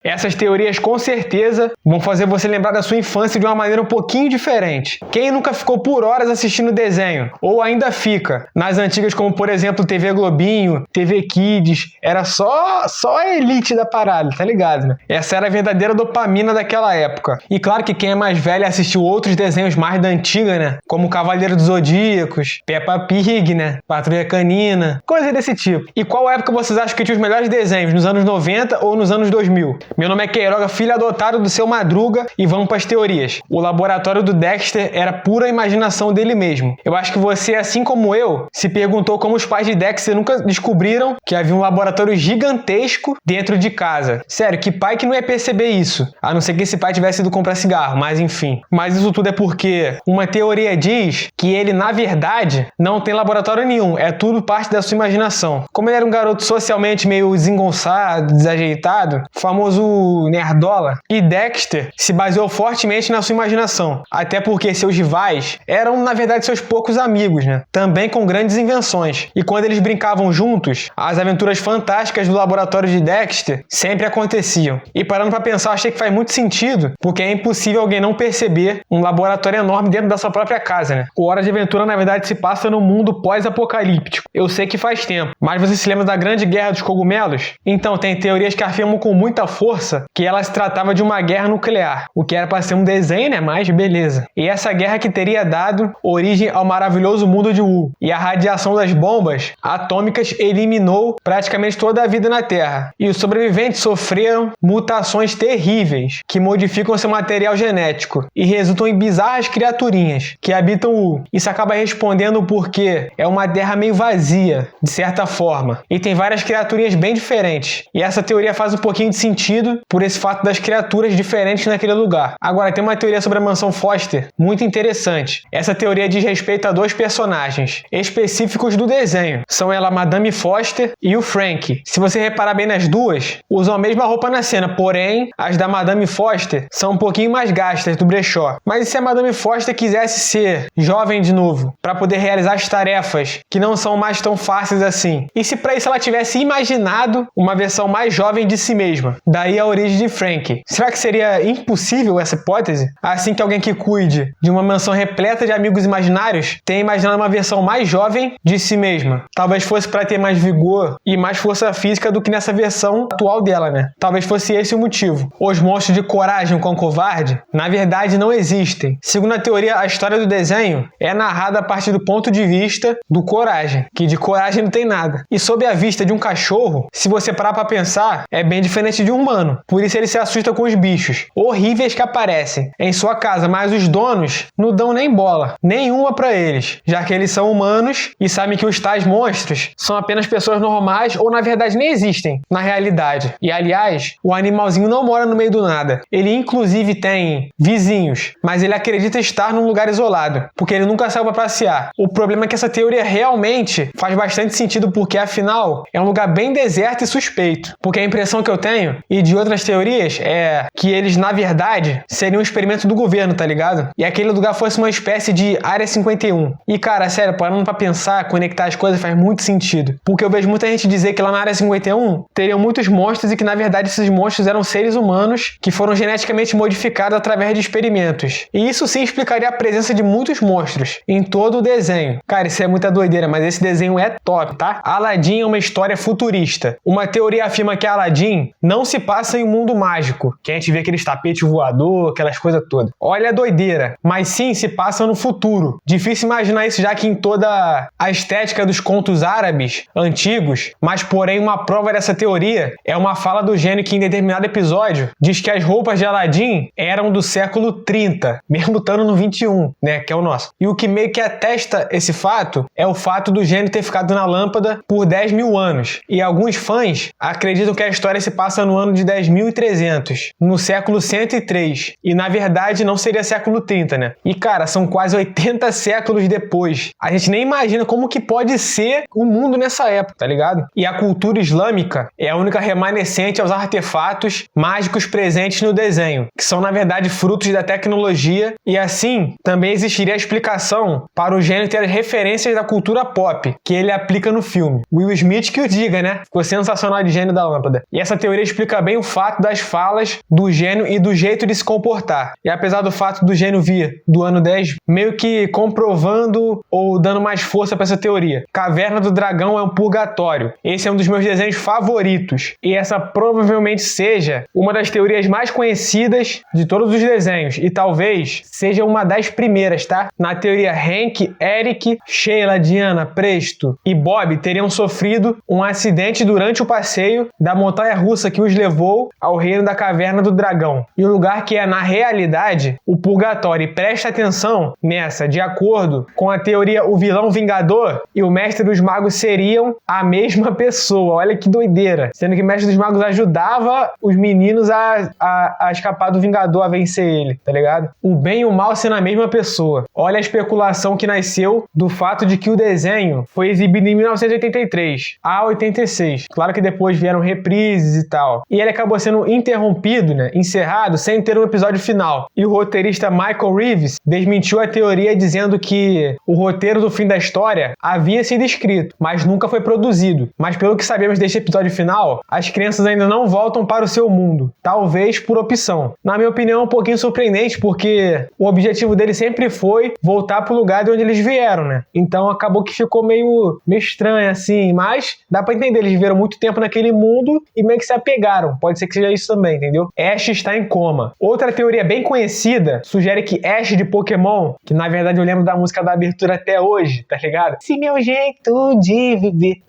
Essas teorias com certeza vão fazer você lembrar da sua infância de uma maneira um pouquinho diferente. Quem nunca ficou por horas assistindo desenho? Ou ainda fica? Nas antigas, como por exemplo TV Globinho, TV Kids, era só a elite da parada, tá ligado, né? Essa era a verdadeira dopamina daquela época. E claro que quem é mais velho assistiu outros desenhos mais da antiga, né? Como Cavaleiro dos Zodíacos, Peppa Pig, né? Patrulha Canina, coisa desse tipo. E qual época vocês acham que tinha os melhores desenhos? Nos anos 90 ou nos anos 2000? Meu nome é Queiroga, filho adotado do seu Madruga, e vamos para as teorias. O laboratório do Dexter era pura imaginação dele mesmo. Eu acho que você, assim como eu, se perguntou como os pais de Dexter nunca descobriram que havia um laboratório gigantesco dentro de casa. Sério, que pai que não ia perceber isso? A não ser que esse pai tivesse ido comprar cigarro, mas enfim. Mas isso tudo é porque uma teoria diz que ele, na verdade, não tem laboratório nenhum. É tudo parte da sua imaginação. Como ele era um garoto socialmente meio desengonçado, desajeitado, famoso nerdola, e Dexter se baseou fortemente na sua imaginação, até porque seus rivais eram, na verdade, seus poucos amigos, né? Também com grandes invenções. E quando eles brincavam juntos, as aventuras fantásticas do laboratório de Dexter sempre aconteciam. E parando pra pensar, achei que faz muito sentido, porque é impossível alguém não perceber um laboratório enorme dentro da sua própria casa, né? O Hora de Aventura, na verdade, se passa no mundo pós-apocalíptico. Eu sei que faz tempo, mas você se lembra da Grande Guerra dos Cogumelos? Então, tem teorias que afirmam com muita força que ela se tratava de uma guerra nuclear, o que era para ser um desenho, né? Mas beleza. E essa guerra que teria dado origem ao maravilhoso mundo de Wu. E a radiação das bombas atômicas eliminou praticamente toda a vida na Terra. E os sobreviventes sofreram mutações terríveis que modificam seu material genético e resultam em bizarras criaturinhas que habitam Wu. Isso acaba respondendo porque é uma terra meio vazia, de certa forma. E tem várias criaturinhas bem diferentes. E essa teoria faz um pouquinho de sentido por esse fato das criaturas diferentes naquele lugar. Agora, tem uma teoria sobre a mansão Foster muito interessante. Essa teoria diz respeito a dois personagens específicos do desenho. São ela, Madame Foster e o Frank. Se você reparar bem nas duas, usam a mesma roupa na cena, porém, as da Madame Foster são um pouquinho mais gastas do brechó. Mas e se a Madame Foster quisesse ser jovem de novo, para poder realizar as tarefas que não são mais tão fáceis assim? E se para isso ela tivesse imaginado uma versão mais jovem de si mesma? Daí a origem de Frank. Será que seria impossível essa hipótese? Assim que alguém que cuide de uma mansão repleta de amigos imaginários tenha imaginado uma versão mais jovem de si mesma. Talvez fosse para ter mais vigor e mais força física do que nessa versão atual dela, né? Talvez fosse esse o motivo. Os monstros de Coragem com Covarde, na verdade, não existem. Segundo a teoria, a história do desenho é narrada a partir do ponto de vista do Coragem, que de coragem não tem nada. E sob a vista de um cachorro, se você parar para pensar, é bem diferente de um humano. Por isso ele se assusta com os bichos horríveis que aparecem em sua casa, mas os donos não dão nem bola, nenhuma para eles, já que eles são humanos e sabem que os tais monstros são apenas pessoas normais ou na verdade nem existem na realidade. E aliás, o animalzinho não mora no meio do nada. Ele inclusive tem vizinhos, mas ele acredita estar num lugar isolado, porque ele nunca saiu para passear. O problema é que essa teoria realmente faz bastante sentido, porque afinal é um lugar bem deserto e suspeito. Porque a impressão que eu tenho, e de outras teorias, é que eles, na verdade, seriam um experimento do governo, tá ligado? E aquele lugar fosse uma espécie de Área 51. E, cara, sério, parando pra pensar, conectar as coisas faz muito sentido. Porque eu vejo muita gente dizer que lá na Área 51 teriam muitos monstros e que, na verdade, esses monstros eram seres humanos que foram geneticamente modificados através de experimentos. E isso sim explicaria a presença de muitos monstros em todo o desenho. Cara, isso é muita doideira, mas esse desenho é top, tá? Aladdin é uma história futurista. Uma teoria afirma que Aladdin não se passa em um mundo mágico, que a gente vê aqueles tapetes voador, aquelas coisas todas. Olha a doideira, mas sim se passa no futuro. Difícil imaginar isso, já que em toda a estética dos contos árabes antigos, mas porém uma prova dessa teoria é uma fala do gênio que em determinado episódio diz que as roupas de Aladdin eram do século 30, mesmo estando no 21, né, que é o nosso. E o que meio que atesta esse fato é o fato do gênio ter ficado na lâmpada por 10 mil anos. E alguns fãs acreditam que a história se passa no ano de 10.300, no século 103. E na verdade não seria século 30, né? E cara, são quase 80 séculos depois. A gente nem imagina como que pode ser o mundo nessa época, tá ligado? E a cultura islâmica é a única remanescente aos artefatos mágicos presentes no desenho, que são na verdade frutos da tecnologia, e assim também existiria a explicação para o gênio ter as referências da cultura pop que ele aplica no filme. Will Smith que o diga, né? Ficou sensacional de Gênio da Lâmpada. E essa teoria explica bem também o fato das falas do gênio e do jeito de se comportar. E apesar do fato do gênio vir do ano 10, meio que comprovando ou dando mais força para essa teoria. Caverna do Dragão é um purgatório. Esse é um dos meus desenhos favoritos. E essa provavelmente seja uma das teorias mais conhecidas de todos os desenhos. E talvez seja uma das primeiras, tá? Na teoria, Hank, Eric, Sheila, Diana, Presto e Bob teriam sofrido um acidente durante o passeio da montanha-russa que os levou ao reino da Caverna do Dragão. E o lugar que é, na realidade, o purgatório. E presta atenção nessa, de acordo com a teoria, o vilão vingador e o mestre dos magos seriam a mesma pessoa. Olha que doideira. Sendo que o mestre dos magos ajudava os meninos a escapar do vingador, a vencer ele, tá ligado? O bem e o mal sendo a mesma pessoa. Olha a especulação que nasceu do fato de que o desenho foi exibido em 1983 a 86. Claro que depois vieram reprises e tal. E ele acabou sendo interrompido, né? Encerrado, sem ter um episódio final. E o roteirista Michael Reeves desmentiu a teoria dizendo que o roteiro do fim da história havia sido escrito, mas nunca foi produzido. Mas pelo que sabemos deste episódio final, as crianças ainda não voltam para o seu mundo. Talvez por opção. Na minha opinião, é um pouquinho surpreendente, porque o objetivo dele sempre foi voltar para o lugar de onde eles vieram, né? Então acabou que ficou meio estranho assim, mas dá pra entender, eles viveram muito tempo naquele mundo e meio que se apegaram. Pode ser que seja isso também, entendeu? Ash está em coma. Outra teoria bem conhecida sugere que Ash de Pokémon, que na verdade eu lembro da música da abertura até hoje, tá ligado? Se meu jeito de viver,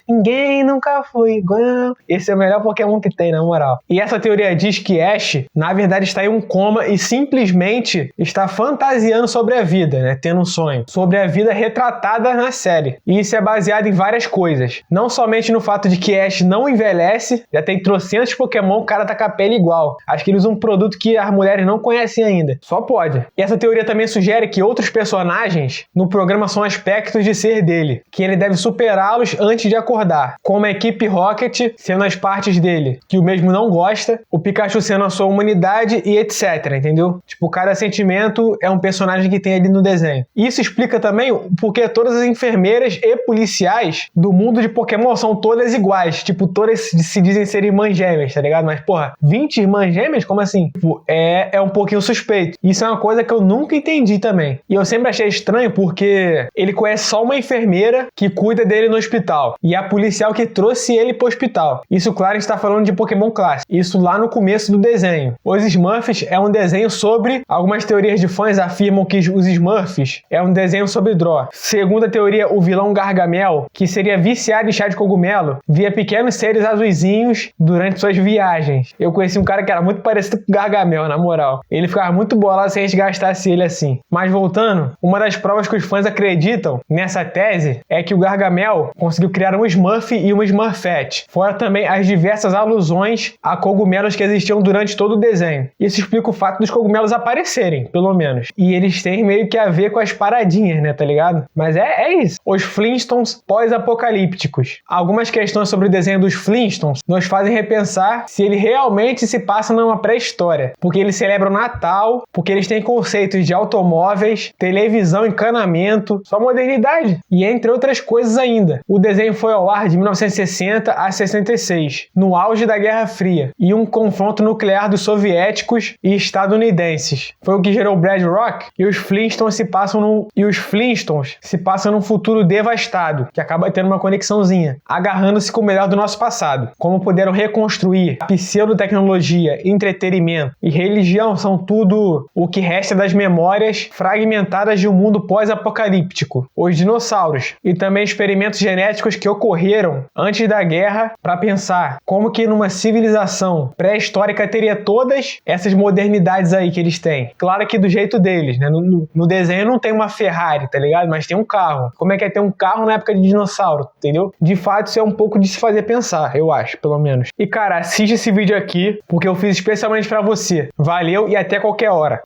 ninguém nunca foi igual. Esse é o melhor Pokémon que tem, na moral. E essa teoria diz que Ash, na verdade, está em um coma e simplesmente está fantasiando sobre a vida, né? Tendo um sonho. Sobre a vida retratada na série. E isso é baseado em várias coisas. Não somente no fato de que Ash não envelhece, já tem trocentos Pokémon, o cara tá com a pele igual. Acho que ele usa um produto que as mulheres não conhecem ainda. Só pode. E essa teoria também sugere que outros personagens no programa são aspectos de ser dele, que ele deve superá-los antes de acordar, como a equipe Rocket sendo as partes dele, que o mesmo não gosta, o Pikachu sendo a sua humanidade e etc, entendeu? Tipo, cada sentimento é um personagem que tem ali no desenho. Isso explica também porque todas as enfermeiras e policiais do mundo de Pokémon são todas iguais, tipo, todas se dizem ser irmãs gêmeas, tá ligado? Mas, porra, 20 irmãs gêmeas? Como assim? Tipo, é um pouquinho suspeito. Isso é uma coisa que eu nunca entendi também. E eu sempre achei estranho porque ele conhece só uma enfermeira que cuida dele no hospital. E a policial que trouxe ele pro hospital. Isso, claro, a gente tá falando de Pokémon clássico. Isso lá no começo do desenho. Os Smurfs é um desenho sobre... Algumas teorias de fãs afirmam que os Smurfs é um desenho sobre Draw. Segundo a teoria, o vilão Gargamel, que seria viciado em chá de cogumelo, via pequenos seres azuizinhos durante suas viagens. Eu conheci um cara que era muito parecido com o Gargamel, na moral. Ele ficava muito bolado se a gente gastasse ele assim. Mas voltando, uma das provas que os fãs acreditam nessa tese é que o Gargamel conseguiu criar um Smurf e uma Smurfette. Fora também as diversas alusões a cogumelos que existiam durante todo o desenho. Isso explica o fato dos cogumelos aparecerem, pelo menos. E eles têm meio que a ver com as paradinhas, né, tá ligado? Mas é isso. Os Flintstones pós-apocalípticos. Algumas questões sobre o desenho dos Flintstones nos fazem repensar se ele realmente se passa numa pré-história. Porque eles celebram Natal, porque eles têm conceitos de automóveis, televisão, encanamento, só modernidade. E entre outras coisas ainda. O desenho foi ao ar de 1960 a 66, no auge da Guerra Fria, e um confronto nuclear dos soviéticos e estadunidenses. Foi o que gerou Brad Rock, e os Flintstones se passam num futuro devastado, que acaba tendo uma conexãozinha, agarrando-se com o melhor do nosso passado. Como puderam reconstruir a pseudotecnologia, entretenimento e religião são tudo o que resta das memórias fragmentadas de um mundo pós-apocalíptico. Os dinossauros e também experimentos genéticos que ocorreram antes da guerra para pensar como que numa civilização pré-histórica teria todas essas modernidades aí que eles têm. Claro que do jeito deles, né? No desenho não tem uma Ferrari, tá ligado? Mas tem um carro. Como é que é ter um carro na época de dinossauro, entendeu? De fato, isso é um pouco de se fazer pensar, eu acho, pelo menos. E, cara, assiste esse vídeo aqui, porque eu fiz especialmente pra você. Valeu e até qualquer hora.